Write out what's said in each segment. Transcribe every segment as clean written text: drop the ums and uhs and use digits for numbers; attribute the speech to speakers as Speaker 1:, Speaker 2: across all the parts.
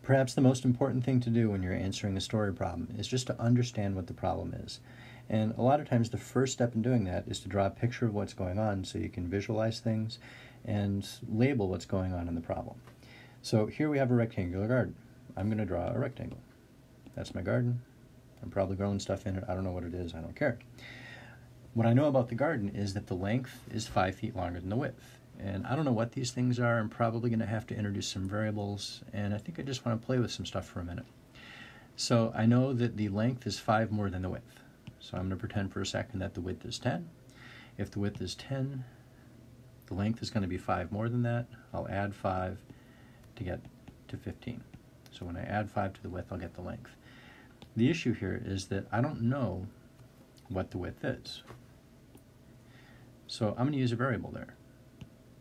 Speaker 1: Perhaps the most important thing to do when you're answering a story problem is just to understand what the problem is. And a lot of times the first step in doing that is to draw a picture of what's going on so you can visualize things and label what's going on in the problem. So here we have a rectangular garden. I'm going to draw a rectangle. That's my garden. I'm probably growing stuff in it. I don't know what it is. I don't care. What I know about the garden is that the length is 5 feet longer than the width. And I don't know what these things are. I'm probably going to have to introduce some variables, and I think I just want to play with some stuff for a minute. So I know that the length is 5 more than the width. So I'm going to pretend for a second that the width is 10. If the width is 10, the length is going to be 5 more than that. I'll add 5 to get to 15. So when I add 5 to the width, I'll get the length. The issue here is that I don't know what the width is. So I'm going to use a variable there.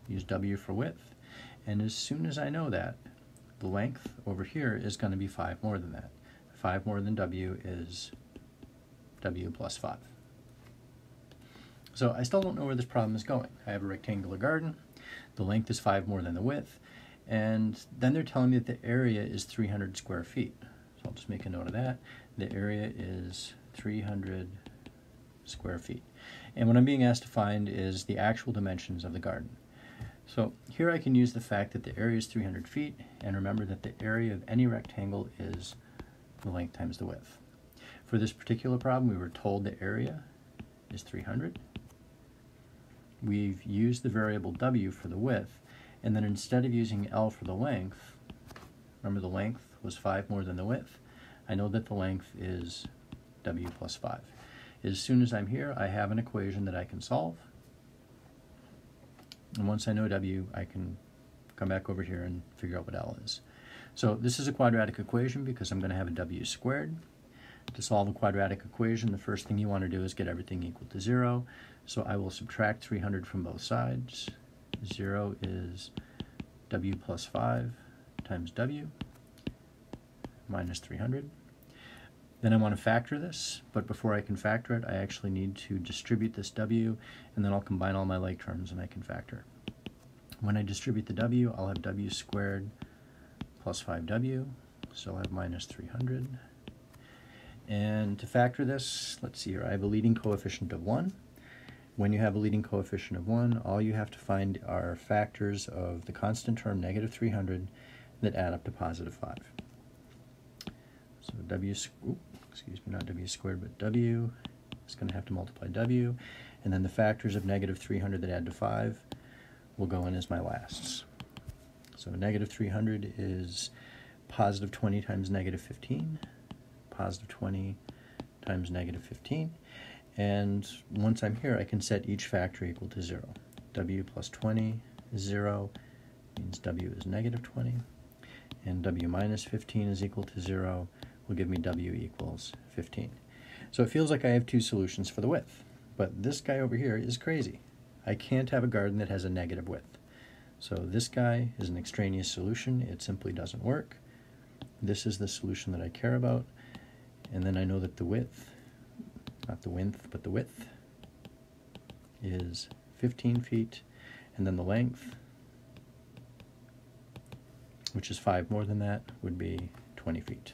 Speaker 1: Use w for width, and as soon as I know that, the length over here is going to be 5 more than that. 5 more than w is w plus 5. So I still don't know where this problem is going. I have a rectangular garden, the length is 5 more than the width, and then they're telling me that the area is 300 square feet. So I'll just make a note of that. The area is 300 square feet. And what I'm being asked to find is the actual dimensions of the garden. So here I can use the fact that the area is 300 feet, and remember that the area of any rectangle is the length times the width. For this particular problem, we were told the area is 300. We've used the variable w for the width, and then instead of using L for the length, remember the length was 5 more than the width, I know that the length is w plus 5. As soon as I'm here, I have an equation that I can solve. And once I know w, I can come back over here and figure out what L is. So this is a quadratic equation because I'm going to have a w squared. To solve a quadratic equation, the first thing you want to do is get everything equal to 0. So I will subtract 300 from both sides. 0 is w plus 5 times w minus 300. Then I want to factor this, but before I can factor it, I actually need to distribute this w, and then I'll combine all my like terms and I can factor. When I distribute the w, I'll have w squared plus 5w, so I'll have minus 300. And to factor this, let's see here, I have a leading coefficient of 1. When you have a leading coefficient of 1, all you have to find are factors of the constant term negative 300 that add up to positive 5. So not w squared, but w is going to have to multiply w, and then the factors of negative 300 that add to 5 will go in as my lasts. So negative 300 is positive 20 times negative 15, positive 20 times negative 15, and once I'm here, I can set each factor equal to 0. W plus 20 is 0, means w is negative 20, and w minus 15 is equal to 0, will give me w equals 15. So it feels like I have two solutions for the width, but this guy over here is crazy. I can't have a garden that has a negative width. So this guy is an extraneous solution. It simply doesn't work. This is the solution that I care about, and then I know that the width, not the width, but the width is 15 feet, and then the length, which is 5 more than that, would be 20 feet.